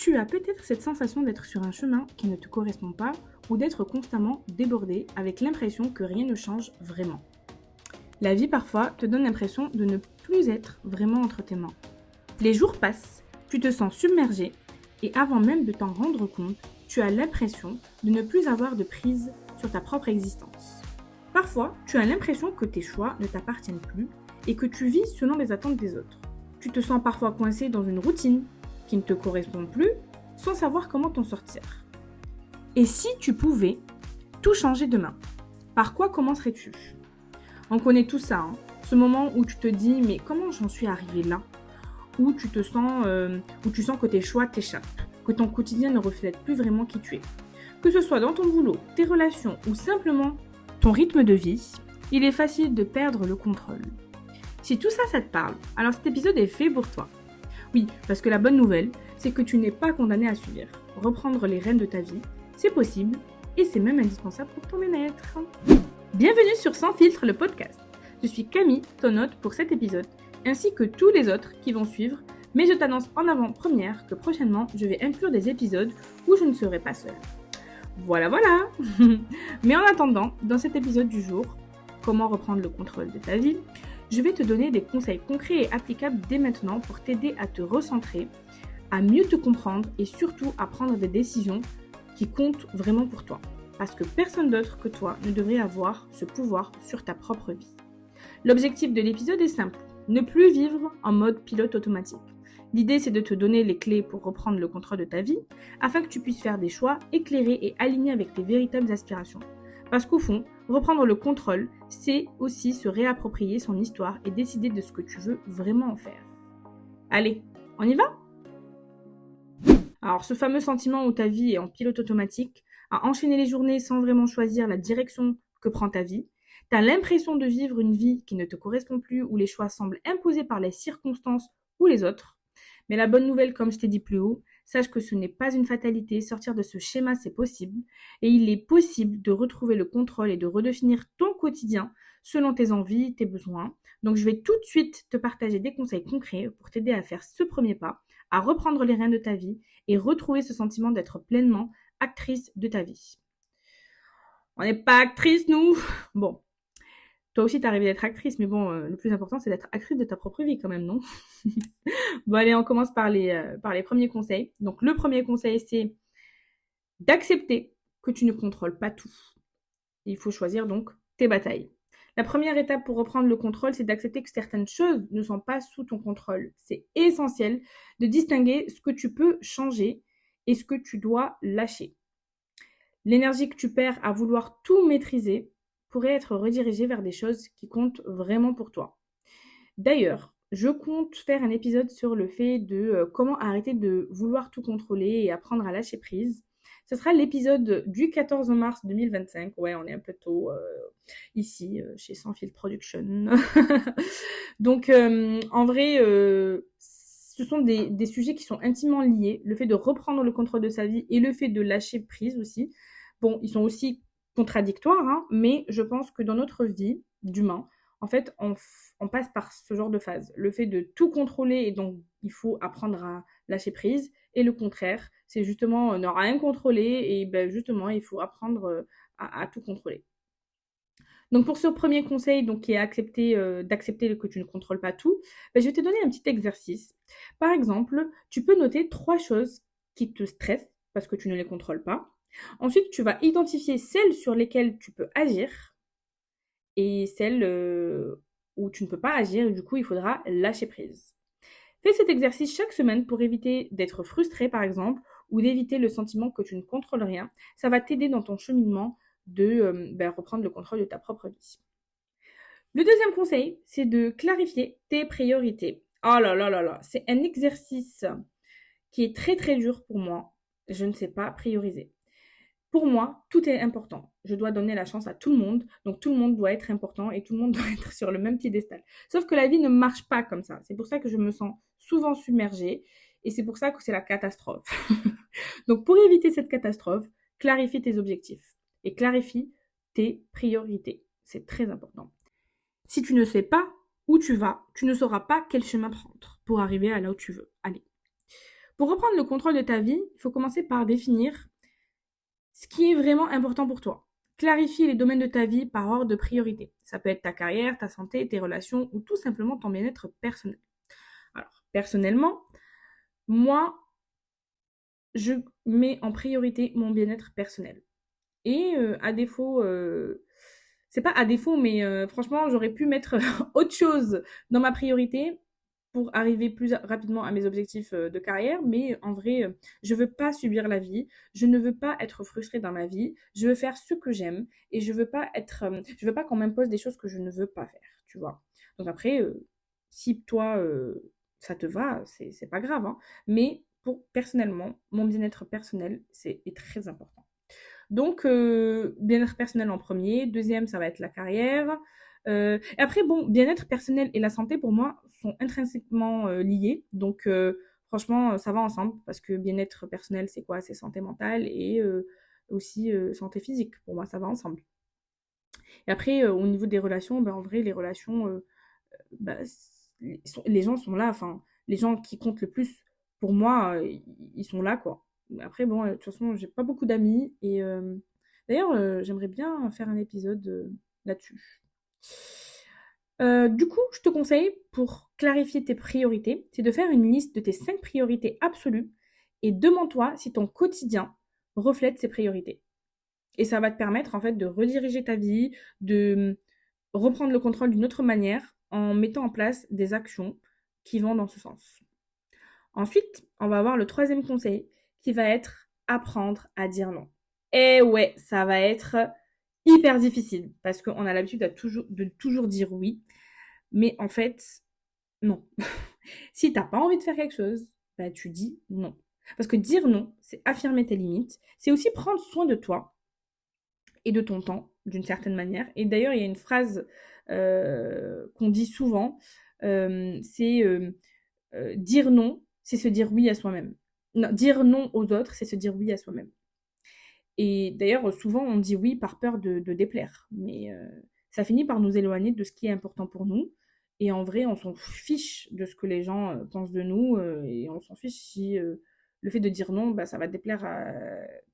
Tu as peut-être cette sensation d'être sur un chemin qui ne te correspond pas ou d'être constamment débordé avec l'impression que rien ne change vraiment. La vie parfois te donne l'impression de ne plus être vraiment entre tes mains. Les jours passent, tu te sens submergé et avant même de t'en rendre compte, tu as l'impression de ne plus avoir de prise sur ta propre existence. Parfois, tu as l'impression que tes choix ne t'appartiennent plus et que tu vis selon les attentes des autres. Tu te sens parfois coincé dans une routine qui ne te correspond plus sans savoir comment t'en sortir. Et si tu pouvais tout changer demain, par quoi commencerais-tu ? On connaît tout ça, ce moment où tu te dis mais comment j'en suis arrivé là ? Où tu sens que tes choix t'échappent, que ton quotidien ne reflète plus vraiment qui tu es. Que ce soit dans ton boulot, tes relations ou simplement ton rythme de vie, il est facile de perdre le contrôle. Si tout ça, ça te parle, alors cet épisode est fait pour toi. Oui, parce que la bonne nouvelle, c'est que tu n'es pas condamné à subir. Reprendre les rênes de ta vie, c'est possible et c'est même indispensable pour ton bien-être. Bienvenue sur Sans Filtre, le podcast. Je suis Camille, ton hôte pour cet épisode, ainsi que tous les autres qui vont suivre, mais je t'annonce en avant-première que prochainement, je vais inclure des épisodes où je ne serai pas seule. Voilà. Mais en attendant, dans cet épisode du jour, comment reprendre le contrôle de ta vie, je vais te donner des conseils concrets et applicables dès maintenant pour t'aider à te recentrer, à mieux te comprendre et surtout à prendre des décisions qui comptent vraiment pour toi. Parce que personne d'autre que toi ne devrait avoir ce pouvoir sur ta propre vie. L'objectif de l'épisode est simple, ne plus vivre en mode pilote automatique. L'idée, c'est de te donner les clés pour reprendre le contrôle de ta vie afin que tu puisses faire des choix éclairés et alignés avec tes véritables aspirations. Parce qu'au fond, reprendre le contrôle, c'est aussi se réapproprier son histoire et décider de ce que tu veux vraiment en faire. Allez, on y va ? Alors, ce fameux sentiment où ta vie est en pilote automatique, à enchaîner les journées sans vraiment choisir la direction que prend ta vie, t'as l'impression de vivre une vie qui ne te correspond plus, où les choix semblent imposés par les circonstances ou les autres. Mais la bonne nouvelle, comme je t'ai dit plus haut, sache que ce n'est pas une fatalité, sortir de ce schéma c'est possible, et il est possible de retrouver le contrôle et de redéfinir ton quotidien selon tes envies, tes besoins. Donc je vais tout de suite te partager des conseils concrets pour t'aider à faire ce premier pas, à reprendre les rênes de ta vie et retrouver ce sentiment d'être pleinement actrice de ta vie. On n'est pas actrice, nous. Bon, toi aussi t'es arrivé d'être actrice, mais bon, le plus important c'est d'être actrice de ta propre vie quand même, non ? Bon allez, on commence par les premiers conseils. Donc le premier conseil, c'est d'accepter que tu ne contrôles pas tout. Il faut choisir donc tes batailles. La première étape pour reprendre le contrôle, c'est d'accepter que certaines choses ne sont pas sous ton contrôle. C'est essentiel de distinguer ce que tu peux changer et ce que tu dois lâcher. L'énergie que tu perds à vouloir tout maîtriser pourrait être redirigée vers des choses qui comptent vraiment pour toi. D'ailleurs, je compte faire un épisode sur le fait de comment arrêter de vouloir tout contrôler et apprendre à lâcher prise. Ce sera l'épisode du 14 mars 2025. Ouais, on est un peu tôt ici chez Sans Fil Production. Donc, en vrai, ce sont des sujets qui sont intimement liés. Le fait de reprendre le contrôle de sa vie et le fait de lâcher prise aussi. Bon, ils sont aussi contradictoires, mais je pense que dans notre vie d'humain, en fait, on passe par ce genre de phase. Le fait de tout contrôler et donc il faut apprendre à lâcher prise. Et le contraire, c'est justement ne rien contrôler et justement il faut apprendre à tout contrôler. Donc pour ce premier conseil, donc, qui est d'accepter que tu ne contrôles pas tout, je vais te donner un petit exercice. Par exemple, tu peux noter 3 choses qui te stressent parce que tu ne les contrôles pas. Ensuite, tu vas identifier celles sur lesquelles tu peux agir et celles où tu ne peux pas agir et du coup, il faudra lâcher prise. Fais cet exercice chaque semaine pour éviter d'être frustré, par exemple, ou d'éviter le sentiment que tu ne contrôles rien. Ça va t'aider dans ton cheminement de reprendre le contrôle de ta propre vie. Le deuxième conseil, c'est de clarifier tes priorités. Oh là là là là, c'est un exercice qui est très très dur pour moi. Je ne sais pas prioriser. Pour moi, tout est important. Je dois donner la chance à tout le monde, donc tout le monde doit être important et tout le monde doit être sur le même piédestal. Sauf que la vie ne marche pas comme ça. C'est pour ça que je me sens souvent submergée et c'est pour ça que c'est la catastrophe. Donc pour éviter cette catastrophe, clarifie tes objectifs et clarifie tes priorités. C'est très important. Si tu ne sais pas où tu vas, tu ne sauras pas quel chemin prendre pour arriver à là où tu veux aller. Pour reprendre le contrôle de ta vie, il faut commencer par définir ce qui est vraiment important pour toi. Clarifier les domaines de ta vie par ordre de priorité. Ça peut être ta carrière, ta santé, tes relations ou tout simplement ton bien-être personnel. Alors, personnellement, moi, je mets en priorité mon bien-être personnel. Et à défaut, c'est pas à défaut, mais franchement, j'aurais pu mettre autre chose dans ma priorité pour arriver plus rapidement à mes objectifs de carrière. Mais en vrai, je veux pas subir la vie. Je ne veux pas être frustrée dans ma vie. Je veux faire ce que j'aime et je veux pas qu'on m'impose des choses que je ne veux pas faire, tu vois. Donc après, si toi, ça te va, c'est pas grave, hein. Mais personnellement, mon bien-être personnel, est très important. Donc, bien-être personnel en premier. Deuxième, ça va être la carrière. Et après, bon, bien-être personnel et la santé, pour moi, sont intrinsèquement liés. Donc, franchement, ça va ensemble parce que bien-être personnel, c'est quoi? C'est santé mentale et aussi santé physique. Pour moi, ça va ensemble. Et après, au niveau des relations, ben, en vrai, les relations, bah, les gens sont là. Enfin, les gens qui comptent le plus pour moi, ils sont là, quoi. Après, bon, de toute façon, j'ai pas beaucoup d'amis. Et d'ailleurs, j'aimerais bien faire un épisode là-dessus. Du coup, je te conseille, pour clarifier tes priorités, c'est de faire une liste de tes 5 priorités absolues et demande-toi si ton quotidien reflète ces priorités. Et ça va te permettre, en fait, de rediriger ta vie, de reprendre le contrôle d'une autre manière en mettant en place des actions qui vont dans ce sens. Ensuite, on va avoir le troisième conseil qui va être apprendre à dire non. Et ouais, ça va être hyper difficile parce qu'on a l'habitude de toujours dire oui. Mais en fait, non. Si t'as pas envie de faire quelque chose, bah tu dis non. Parce que dire non, c'est affirmer tes limites. C'est aussi prendre soin de toi et de ton temps, d'une certaine manière. Et d'ailleurs, il y a une phrase qu'on dit souvent, c'est dire non, c'est se dire oui à soi-même. Non, dire non aux autres, c'est se dire oui à soi-même. Et d'ailleurs, souvent, on dit oui par peur de déplaire. Mais ça finit par nous éloigner de ce qui est important pour nous. Et en vrai, on s'en fiche de ce que les gens pensent de nous. Et on s'en fiche si le fait de dire non, bah, ça va déplaire à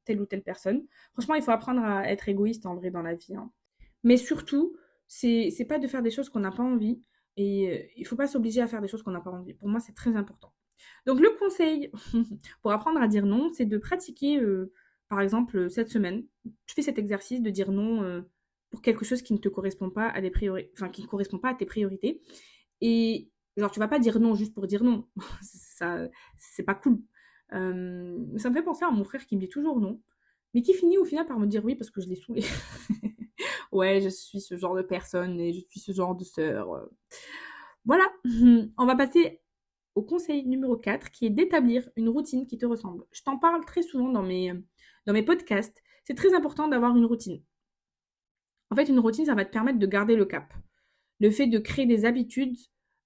telle ou telle personne. Franchement, il faut apprendre à être égoïste en vrai dans la vie, hein. Mais surtout, c'est pas de faire des choses qu'on n'a pas envie. Et il faut pas s'obliger à faire des choses qu'on n'a pas envie. Pour moi, c'est très important. Donc le conseil pour apprendre à dire non, c'est de pratiquer, par exemple, cette semaine, tu fais cet exercice de dire non pour quelque chose qui ne te correspond pas à des priorités, enfin qui ne correspond pas à tes priorités. Et genre, tu vas pas dire non juste pour dire non. Ça, c'est pas cool. Ça me fait penser à mon frère qui me dit toujours non, mais qui finit au final par me dire oui parce que je l'ai saoulé. Ouais, je suis ce genre de personne et je suis ce genre de sœur. Voilà, on va passer au conseil numéro 4 qui est d'établir une routine qui te ressemble. Je t'en parle très souvent dans mes podcasts. C'est très important d'avoir une routine. En fait, une routine, ça va te permettre de garder le cap. Le fait de créer des habitudes,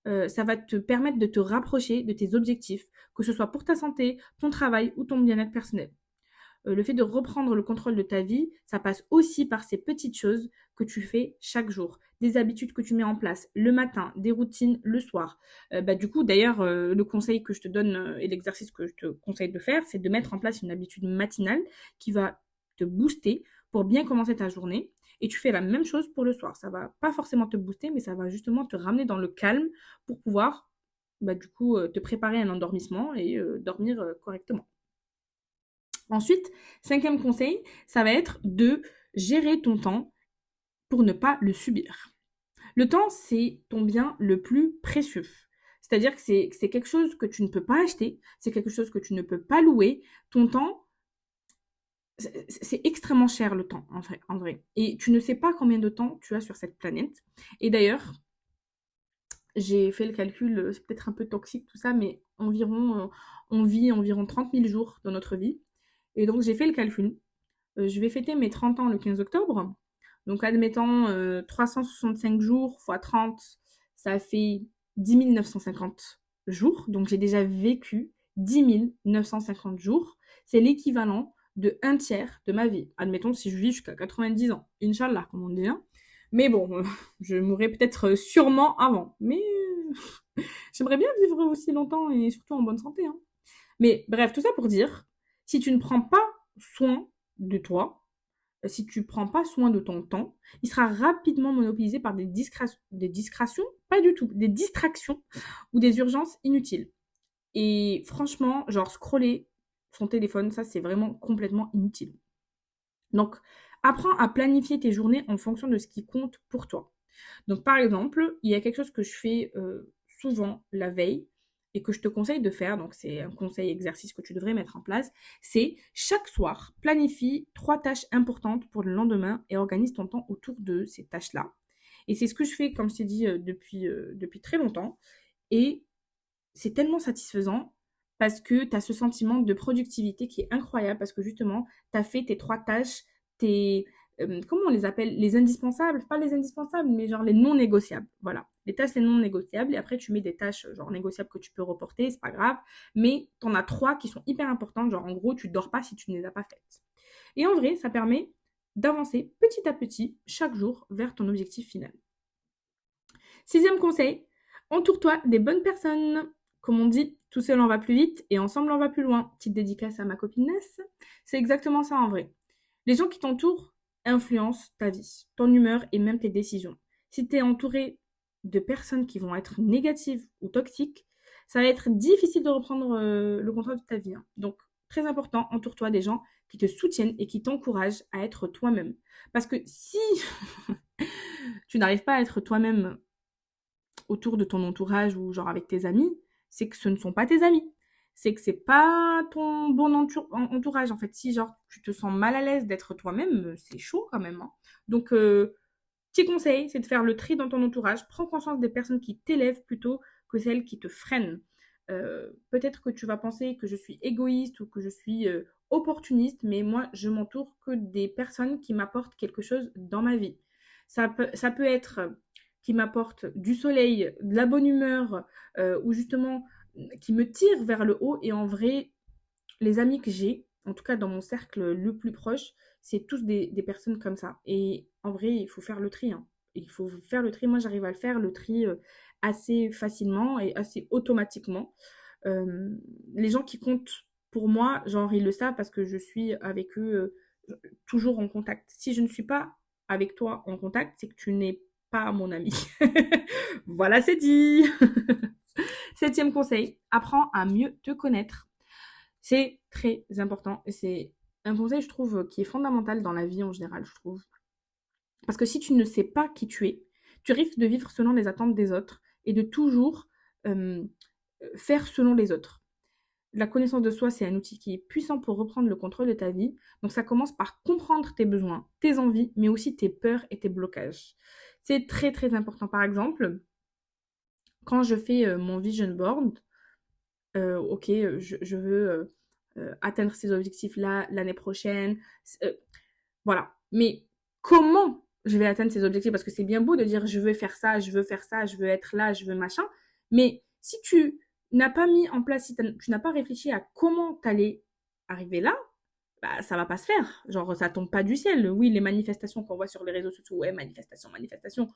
ça va te permettre de te rapprocher de tes objectifs, que ce soit pour ta santé, ton travail ou ton bien-être personnel. Le fait de reprendre le contrôle de ta vie, ça passe aussi par ces petites choses que tu fais chaque jour, des habitudes que tu mets en place le matin, des routines le soir. Du coup, d'ailleurs, le conseil que je te donne et l'exercice que je te conseille de faire, c'est de mettre en place une habitude matinale qui va te booster pour bien commencer ta journée. Et tu fais la même chose pour le soir. Ça va pas forcément te booster, mais ça va justement te ramener dans le calme pour pouvoir, du coup, te préparer à un endormissement et dormir correctement. Ensuite, cinquième conseil, ça va être de gérer ton temps pour ne pas le subir. Le temps, c'est ton bien le plus précieux. C'est-à-dire que c'est quelque chose que tu ne peux pas acheter, c'est quelque chose que tu ne peux pas louer. Ton temps, c'est extrêmement cher le temps, en vrai. Et tu ne sais pas combien de temps tu as sur cette planète. Et d'ailleurs, j'ai fait le calcul, c'est peut-être un peu toxique tout ça, mais environ, on vit environ 30 000 jours dans notre vie. Et donc, j'ai fait le calcul. Je vais fêter mes 30 ans le 15 octobre. Donc, admettons 365 jours fois 30, ça fait 10 950 jours. Donc, j'ai déjà vécu 10 950 jours. C'est l'équivalent de un tiers de ma vie. Admettons si je vis jusqu'à 90 ans. Inch'Allah, comme on dit. Hein. Mais bon, je mourrai peut-être sûrement avant. Mais j'aimerais bien vivre aussi longtemps et surtout en bonne santé. Hein. Mais bref, tout ça pour dire, si tu ne prends pas soin de toi, si tu prends pas soin de ton temps, il sera rapidement monopolisé par des discrétions, pas du tout, des distractions ou des urgences inutiles. Et franchement, genre scroller son téléphone, ça c'est vraiment complètement inutile. Donc, apprends à planifier tes journées en fonction de ce qui compte pour toi. Donc, par exemple, il y a quelque chose que je fais souvent la veille et que je te conseille de faire, donc c'est un conseil exercice que tu devrais mettre en place, c'est chaque soir, planifie 3 tâches importantes pour le lendemain et organise ton temps autour de ces tâches-là. Et c'est ce que je fais, comme je t'ai dit, depuis très longtemps. Et c'est tellement satisfaisant parce que tu as ce sentiment de productivité qui est incroyable parce que justement, tu as fait tes 3 tâches, tes... comment on les appelle? Les indispensables, pas les indispensables, mais genre les non négociables. Voilà, les tâches les non négociables. Et après, tu mets des tâches genre négociables que tu peux reporter, c'est pas grave. Mais tu en as 3 qui sont hyper importantes. Genre en gros, tu dors pas si tu ne les as pas faites. Et en vrai, ça permet d'avancer petit à petit chaque jour vers ton objectif final. 6e conseil, entoure-toi des bonnes personnes. Comme on dit, tout seul on va plus vite et ensemble on va plus loin. Petite dédicace à ma copine Ness. C'est exactement ça en vrai. Les gens qui t'entourent influencent ta vie, ton humeur et même tes décisions. Si tu es entouré de personnes qui vont être négatives ou toxiques, ça va être difficile de reprendre le contrôle de ta vie, hein. Donc, très important, entoure-toi des gens qui te soutiennent et qui t'encouragent à être toi-même. Parce que si tu n'arrives pas à être toi-même autour de ton entourage ou genre avec tes amis, c'est que ce ne sont pas tes amis. C'est que c'est pas ton bon entourage. En fait, si genre tu te sens mal à l'aise d'être toi-même, c'est chaud quand même, hein. Donc, petit conseil, c'est de faire le tri dans ton entourage. Prends conscience des personnes qui t'élèvent plutôt que celles qui te freinent. Peut-être que tu vas penser que je suis égoïste ou que je suis opportuniste, mais moi, je m'entoure que des personnes qui m'apportent quelque chose dans ma vie. Ça peut être qui m'apporte du soleil, de la bonne humeur, ou justement qui me tire vers le haut. Et en vrai, les amis que j'ai, en tout cas dans mon cercle le plus proche, c'est tous des personnes comme ça. Et en vrai, il faut faire le tri, hein. Il faut faire le tri. Moi, j'arrive à le faire, le tri assez facilement et assez automatiquement. Euh, les gens qui comptent pour moi, genre, ils le savent parce que je suis avec eux toujours en contact. Si je ne suis pas avec toi en contact, c'est que tu n'es pas mon ami. Voilà, c'est dit. 7e conseil, apprends à mieux te connaître. C'est très important et c'est un conseil, je trouve, qui est fondamental dans la vie en général, je trouve. Parce que si tu ne sais pas qui tu es, tu risques de vivre selon les attentes des autres et de toujours euh, faire selon les autres. La connaissance de soi, c'est un outil qui est puissant pour reprendre le contrôle de ta vie. Donc ça commence par comprendre tes besoins, tes envies, mais aussi tes peurs et tes blocages. C'est très très important. Par exemple, quand je fais mon vision board, ok, je veux atteindre ces objectifs-là l'année prochaine. Voilà. Mais comment je vais atteindre ces objectifs? Parce que c'est bien beau de dire je veux faire ça, je veux faire ça, je veux être là, je veux machin. Mais si tu n'as pas mis en place, si tu n'as pas réfléchi à comment t'allais arriver là, bah, ça va pas se faire. Genre, ça tombe pas du ciel. Oui, les manifestations qu'on voit sur les réseaux sociaux, ouais, manifestation, manifestation,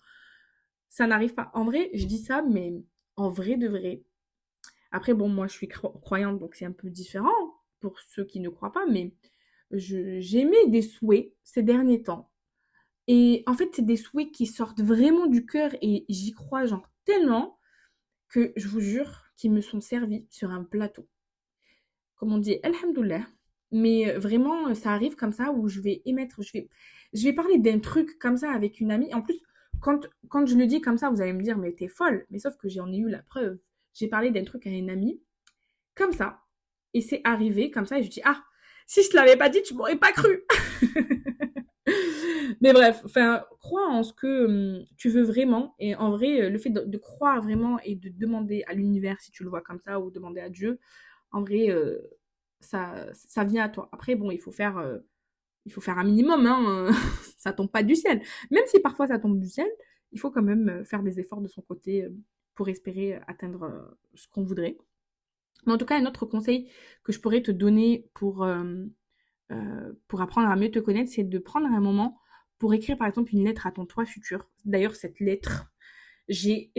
ça n'arrive pas. En vrai, je dis ça, mais en vrai de vrai. Après, bon, moi, je suis croyante, donc c'est un peu différent pour ceux qui ne croient pas, mais j'ai mis des souhaits ces derniers temps. Et en fait, c'est des souhaits qui sortent vraiment du cœur et j'y crois genre tellement que je vous jure qu'ils me sont servis sur un plateau. Comme on dit, Alhamdoulilah. Mais vraiment, ça arrive comme ça où je vais émettre, je vais parler d'un truc comme ça avec une amie. En plus, quand je le dis comme ça, vous allez me dire, mais t'es folle. Mais sauf que j'en ai eu la preuve. J'ai parlé d'un truc à une amie, comme ça. Et c'est arrivé comme ça. Et je dis, ah, si je te l'avais pas dit, tu m'aurais pas cru. Mais bref, enfin, crois en ce que tu veux vraiment. Et en vrai, le fait de croire vraiment et de demander à l'univers, si tu le vois comme ça, ou demander à Dieu, en vrai, ça vient à toi. Après, bon, il faut faire un minimum, hein. Ça tombe pas du ciel. Même si parfois ça tombe du ciel, il faut quand même faire des efforts de son côté pour espérer atteindre ce qu'on voudrait. Mais en tout cas, un autre conseil que je pourrais te donner pour apprendre à mieux te connaître, c'est de prendre un moment pour écrire par exemple une lettre à ton toi futur. D'ailleurs, cette lettre, j'ai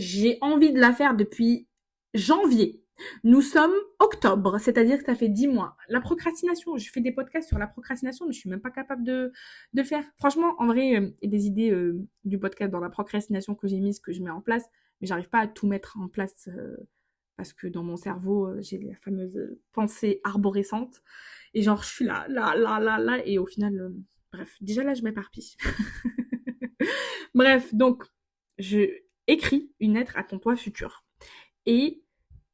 envie de la faire depuis janvier. Nous sommes octobre, c'est-à-dire que ça fait 10 mois. La procrastination, je fais des podcasts sur la procrastination, mais je suis même pas capable de le faire. Franchement, en vrai, il y a des idées du podcast dans la procrastination que j'ai mises, que je mets en place, mais j'arrive pas à tout mettre en place parce que dans mon cerveau, j'ai la fameuse pensée arborescente. Et genre, je suis là, et au final, bref, déjà là, je m'éparpille. Bref, donc, je écris une lettre à ton toi futur. Et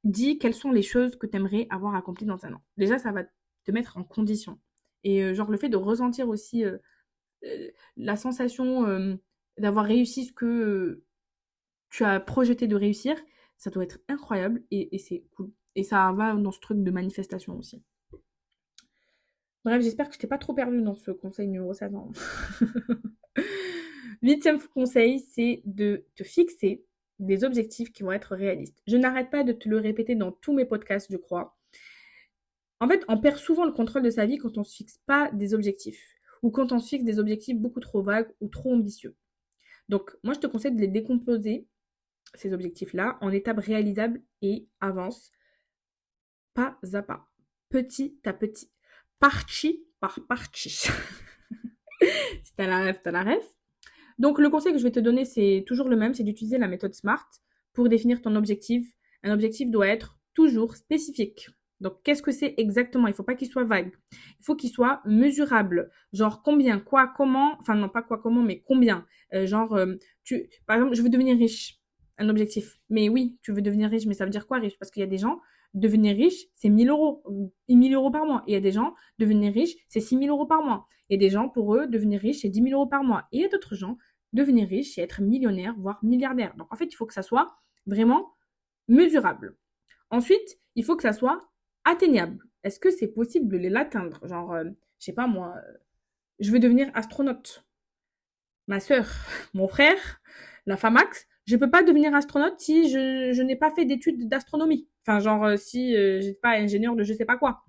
dis quelles sont les choses que tu aimerais avoir accomplies dans un an. Déjà, ça va te mettre en condition. Et genre, le fait de ressentir aussi la sensation d'avoir réussi ce que tu as projeté de réussir, ça doit être incroyable et c'est cool. Et ça va dans ce truc de manifestation aussi. Bref, j'espère que je t'ai pas trop perdu dans ce conseil numéro 7. 8e conseil, c'est de te fixer des objectifs qui vont être réalistes. Je n'arrête pas de te le répéter dans tous mes podcasts, je crois. En fait, on perd souvent le contrôle de sa vie quand on ne se fixe pas des objectifs ou quand on se fixe des objectifs beaucoup trop vagues ou trop ambitieux. Donc, moi, je te conseille de les décomposer, ces objectifs-là, en étapes réalisables et avance pas à pas, petit à petit, partie par partie. Si t'as la rêve, t'as la rêve. Donc, le conseil que je vais te donner, c'est toujours le même, c'est d'utiliser la méthode SMART pour définir ton objectif. Un objectif doit être toujours spécifique. Donc, qu'est-ce que c'est exactement? Il ne faut pas qu'il soit vague. Il faut qu'il soit mesurable. Genre, combien, quoi, comment, enfin, non, pas quoi, comment, mais combien. Par exemple, je veux devenir riche. Un objectif. Mais oui, tu veux devenir riche, mais ça veut dire quoi riche? Parce qu'il y a des gens, devenir riche, c'est 1000 euros. 1000 euros par mois. Et il y a des gens, devenir riche, c'est 6000 euros par mois. Il y a des gens, pour eux, devenir riche, c'est 10 000 euros par mois. Et il y a d'autres gens, devenir riche, c'est être millionnaire, voire milliardaire. Donc, en fait, il faut que ça soit vraiment mesurable. Ensuite, il faut que ça soit atteignable. Est-ce que c'est possible de l'atteindre? Genre, je sais pas moi, je veux devenir astronaute. Ma sœur, mon frère, la Famax, je peux pas devenir astronaute si je n'ai pas fait d'études d'astronomie. Enfin, genre, si j'ai pas ingénieur de je sais pas quoi.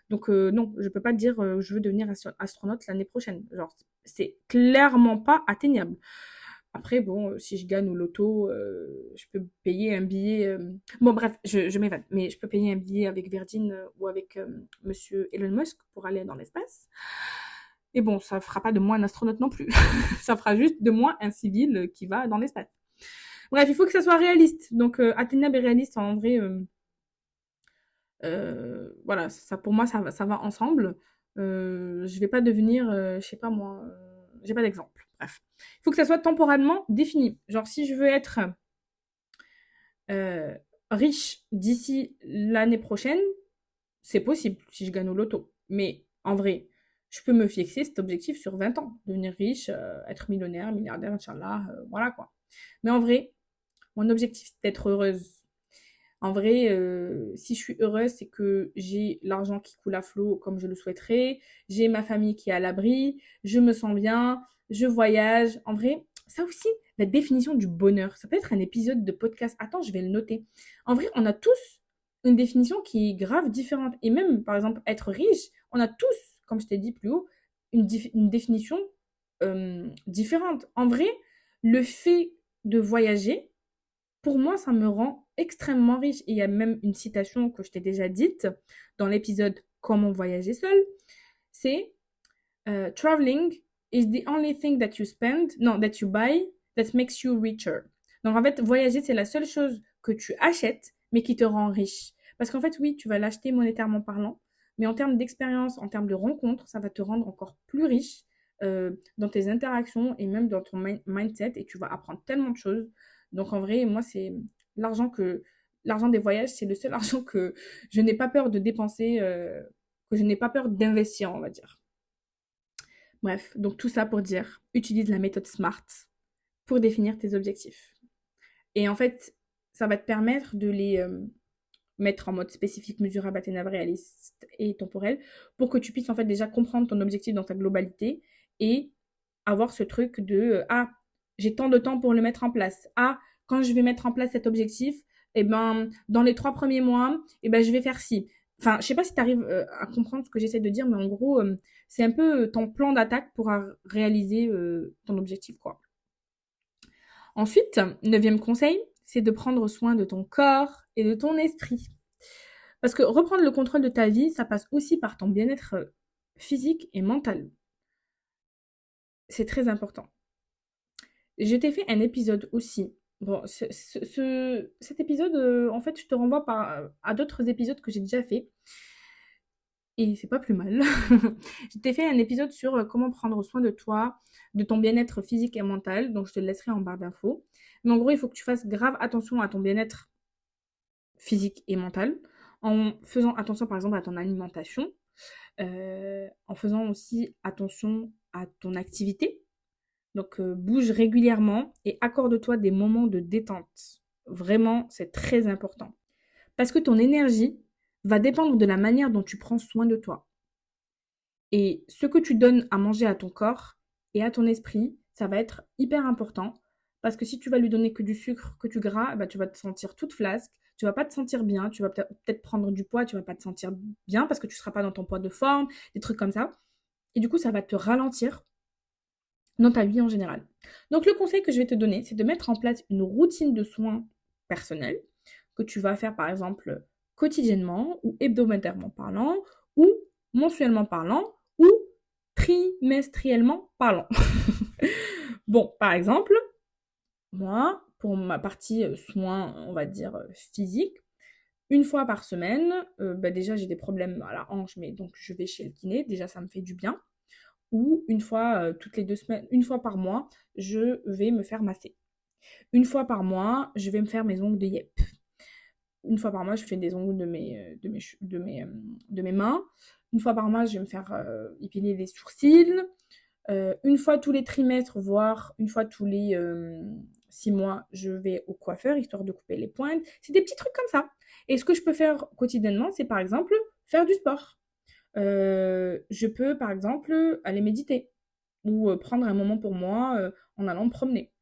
Donc, non, je peux pas dire je veux devenir astronaute l'année prochaine. Genre, c'est clairement pas atteignable. Après, bon, si je gagne au loto, je peux payer un billet. Bon, bref, je m'évade. Mais je peux payer un billet avec Virgin ou avec Monsieur Elon Musk pour aller dans l'espace. Et bon, ça fera pas de moi un astronaute non plus. Ça fera juste de moi un civil qui va dans l'espace. Bref, il faut que ça soit réaliste. Donc, atteignable et réaliste, en vrai, voilà, ça pour moi, ça va ensemble. Je vais pas devenir, je sais pas moi, j'ai pas d'exemple. Bref, il faut que ça soit temporellement défini. Genre, si je veux être riche d'ici l'année prochaine, c'est possible si je gagne au loto. Mais en vrai, je peux me fixer cet objectif sur 20 ans. Devenir riche, être millionnaire, milliardaire, Inch'Allah, voilà quoi. Mais en vrai, mon objectif, c'est d'être heureuse. En vrai, si je suis heureuse, c'est que j'ai l'argent qui coule à flot comme je le souhaiterais, j'ai ma famille qui est à l'abri, je me sens bien, je voyage. En vrai, ça aussi, la définition du bonheur, ça peut être un épisode de podcast. Attends, je vais le noter. En vrai, on a tous une définition qui est grave différente. Et même, par exemple, être riche, on a tous, comme je t'ai dit plus haut, une définition différente. En vrai, le fait de voyager, pour moi, ça me rend extrêmement riche. Et il y a même une citation que je t'ai déjà dite dans l'épisode Comment voyager seul. C'est Traveling is the only thing that you spend, non, that you buy, that makes you richer. Donc en fait, voyager, c'est la seule chose que tu achètes, mais qui te rend riche. Parce qu'en fait, oui, tu vas l'acheter monétairement parlant, mais en termes d'expérience, en termes de rencontres, ça va te rendre encore plus riche dans tes interactions et même dans ton mindset, et tu vas apprendre tellement de choses. Donc en vrai, moi, c'est l'argent des voyages, c'est le seul argent que je n'ai pas peur de dépenser, que je n'ai pas peur d'investir, on va dire. Bref, donc tout ça pour dire, utilise la méthode SMART pour définir tes objectifs. Et en fait, ça va te permettre de les mettre en mode spécifique, mesurable, atteignable, réaliste et temporel pour que tu puisses en fait déjà comprendre ton objectif dans sa globalité et avoir ce truc de ah, j'ai tant de temps pour le mettre en place. Ah, quand je vais mettre en place cet objectif, eh ben, dans les 3 premiers mois, eh ben, je vais faire ci. Enfin, je sais pas si tu arrives à comprendre ce que j'essaie de dire, mais en gros, c'est un peu ton plan d'attaque pour réaliser ton objectif, quoi. Ensuite, 9e conseil, c'est de prendre soin de ton corps et de ton esprit. Parce que reprendre le contrôle de ta vie, ça passe aussi par ton bien-être physique et mental. C'est très important. Je t'ai fait un épisode aussi. Bon, cet épisode, en fait, je te renvoie à d'autres épisodes que j'ai déjà fait. Et c'est pas plus mal. Je t'ai fait un épisode sur comment prendre soin de toi, de ton bien-être physique et mental. Donc, je te le laisserai en barre d'infos. Mais en gros, il faut que tu fasses grave attention à ton bien-être physique et mental, en faisant attention par exemple à ton alimentation, en faisant aussi attention à ton activité. Donc bouge régulièrement et accorde-toi des moments de détente. Vraiment, c'est très important. Parce que ton énergie va dépendre de la manière dont tu prends soin de toi. Et ce que tu donnes à manger à ton corps et à ton esprit, ça va être hyper important. Parce que si tu vas lui donner que du sucre, que du gras, bah, tu vas te sentir toute flasque, tu vas pas te sentir bien, tu vas peut-être prendre du poids, tu vas pas te sentir bien parce que tu seras pas dans ton poids de forme, des trucs comme ça. Et du coup, ça va te ralentir dans ta vie en général. Donc le conseil que je vais te donner, c'est de mettre en place une routine de soins personnels que tu vas faire par exemple quotidiennement ou hebdomadairement parlant ou mensuellement parlant ou trimestriellement parlant. Bon, par exemple, moi, pour ma partie soins, on va dire physique, une fois par semaine, bah déjà j'ai des problèmes à la hanche, mais donc je vais chez le kiné, déjà ça me fait du bien. Ou une fois toutes les 2 semaines, une fois par mois, je vais me faire masser. Une fois par mois, je vais me faire mes ongles de yep. Une fois par mois, je fais des ongles de mes mains. Une fois par mois, je vais me faire épiler les sourcils. Une fois tous les trimestres, voire une fois tous les 6 mois, je vais au coiffeur, histoire de couper les pointes. C'est des petits trucs comme ça. Et ce que je peux faire quotidiennement, c'est par exemple faire du sport. Je peux, par exemple, aller méditer ou prendre un moment pour moi en allant me promener.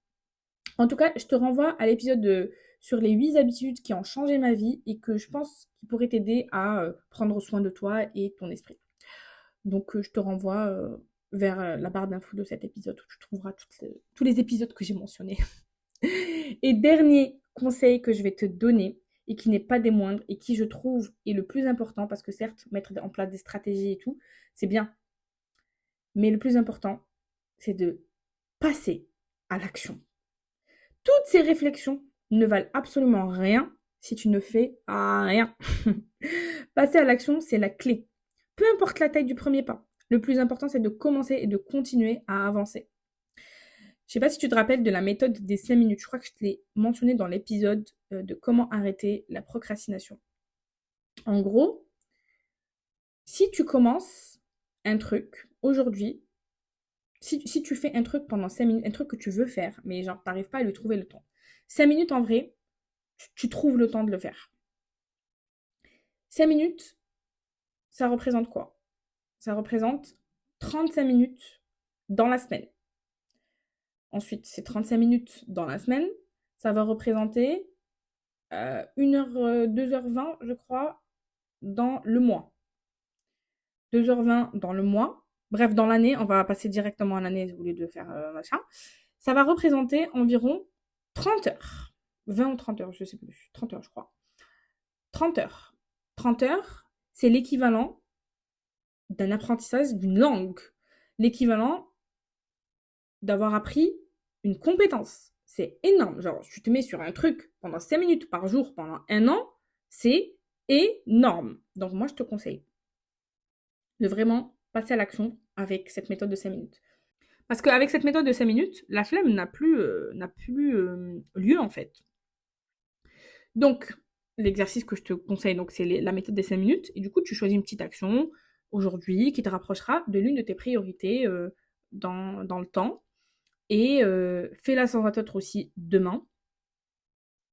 En tout cas, je te renvoie à l'épisode sur les 8 habitudes qui ont changé ma vie et que je pense qui pourraient t'aider à prendre soin de toi et ton esprit. Donc, je te renvoie vers la barre d'infos de cet épisode où tu trouveras tous les épisodes que j'ai mentionnés. Et dernier conseil que je vais te donner, et qui n'est pas des moindres, et qui je trouve est le plus important, parce que certes, mettre en place des stratégies et tout, c'est bien. Mais le plus important, c'est de passer à l'action. Toutes ces réflexions ne valent absolument rien si tu ne fais rien. Passer à l'action, c'est la clé. Peu importe la taille du premier pas. Le plus important, c'est de commencer et de continuer à avancer. Je sais pas si tu te rappelles de la méthode des 5 minutes. Je crois que je te l'ai mentionné dans l'épisode de comment arrêter la procrastination. En gros, si tu commences un truc aujourd'hui, si tu fais un truc pendant 5 minutes, un truc que tu veux faire, mais genre t'arrives pas à lui trouver le temps. 5 minutes en vrai, tu trouves le temps de le faire. 5 minutes, ça représente quoi? Ça représente 35 minutes dans la semaine. Ensuite, ces 35 minutes dans la semaine, ça va représenter 1h, 2h20, je crois, dans le mois. 2h20 dans le mois. Bref, dans l'année, on va passer directement à l'année au lieu de faire machin. Ça va représenter environ 30 heures. 20 ou 30 heures, je sais plus. 30 heures, je crois. 30 heures. 30 heures, c'est l'équivalent d'un apprentissage d'une langue. L'équivalent d'avoir appris une compétence. C'est énorme. Genre, tu te mets sur un truc pendant 5 minutes par jour pendant 1 an, c'est énorme. Donc moi, je te conseille de vraiment passer à l'action avec cette méthode de 5 minutes. Parce qu'avec cette méthode de 5 minutes, la flemme n'a plus lieu en fait. Donc, l'exercice que je te conseille, donc, c'est la méthode des 5 minutes. Et du coup, tu choisis une petite action aujourd'hui qui te rapprochera de l'une de tes priorités dans le temps. Et fais-la sans attendre aussi demain.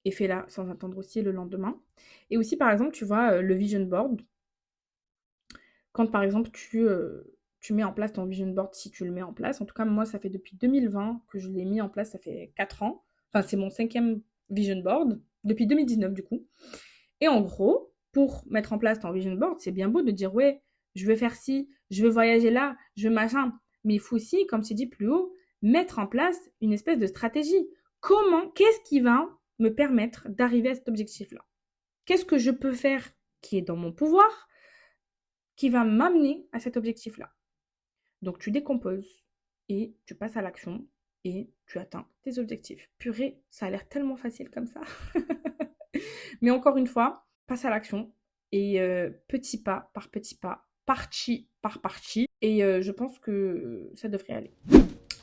Et fais-la sans attendre aussi le lendemain. Et aussi, par exemple, tu vois, le vision board. Quand, par exemple, tu mets en place ton vision board, si tu le mets en place. En tout cas, moi, ça fait depuis 2020 que je l'ai mis en place. Ça fait 4 ans. Enfin, c'est mon 5e vision board. Depuis 2019, du coup. Et en gros, pour mettre en place ton vision board, c'est bien beau de dire, ouais, je veux faire ci, je veux voyager là, je veux machin. Mais il faut aussi, comme c'est dit plus haut, mettre en place une espèce de stratégie. Qu'est-ce qui va me permettre d'arriver à cet objectif-là? Qu'est-ce que je peux faire qui est dans mon pouvoir, qui va m'amener à cet objectif-là. Donc tu décomposes et tu passes à l'action et tu atteins tes objectifs. Purée, ça a l'air tellement facile comme ça. Mais encore une fois, passe à l'action et petit pas par petit pas, partie par partie. Et je pense que ça devrait aller.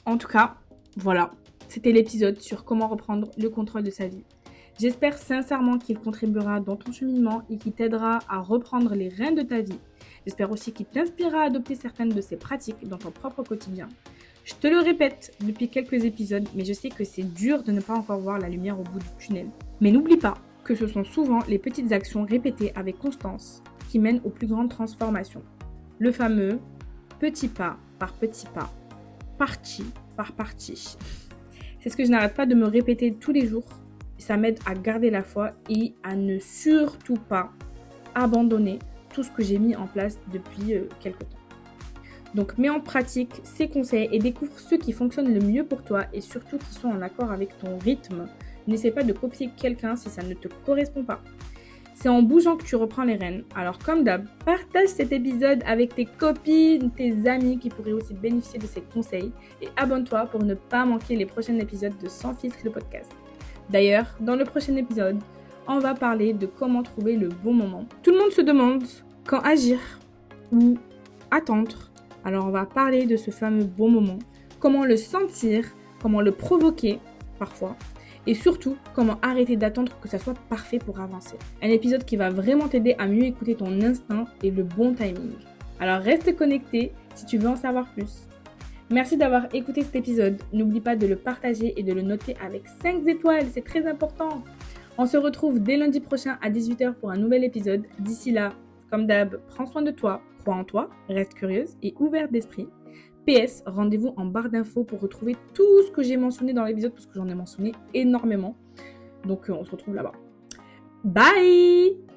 En tout cas, voilà, c'était l'épisode sur comment reprendre le contrôle de sa vie. J'espère sincèrement qu'il contribuera dans ton cheminement et qu'il t'aidera à reprendre les rênes de ta vie. J'espère aussi qu'il t'inspirera à adopter certaines de ces pratiques dans ton propre quotidien. Je te le répète depuis quelques épisodes, mais je sais que c'est dur de ne pas encore voir la lumière au bout du tunnel. Mais n'oublie pas que ce sont souvent les petites actions répétées avec constance qui mènent aux plus grandes transformations. Le fameux petit pas par petit pas, partie par partie. C'est ce que je n'arrête pas de me répéter tous les jours. Ça m'aide à garder la foi et à ne surtout pas abandonner tout ce que j'ai mis en place depuis quelques temps. Donc mets en pratique ces conseils et découvre ceux qui fonctionnent le mieux pour toi et surtout qui sont en accord avec ton rythme. N'essaie pas de copier quelqu'un si ça ne te correspond pas. C'est en bougeant que tu reprends les rênes. Alors comme d'hab, partage cet épisode avec tes copines, tes amis qui pourraient aussi bénéficier de ces conseils et abonne-toi pour ne pas manquer les prochains épisodes de Sans filtre le podcast. D'ailleurs, dans le prochain épisode, on va parler de comment trouver le bon moment. Tout le monde se demande quand agir ou attendre. Alors on va parler de ce fameux bon moment, comment le sentir, comment le provoquer parfois. Et surtout, comment arrêter d'attendre que ça soit parfait pour avancer. Un épisode qui va vraiment t'aider à mieux écouter ton instinct et le bon timing. Alors reste connecté si tu veux en savoir plus. Merci d'avoir écouté cet épisode. N'oublie pas de le partager et de le noter avec 5 étoiles, c'est très important. On se retrouve dès lundi prochain à 18h pour un nouvel épisode. D'ici là, comme d'hab, prends soin de toi, crois en toi, reste curieuse et ouverte d'esprit. PS, rendez-vous en barre d'infos pour retrouver tout ce que j'ai mentionné dans l'épisode parce que j'en ai mentionné énormément. Donc on se retrouve là-bas. Bye!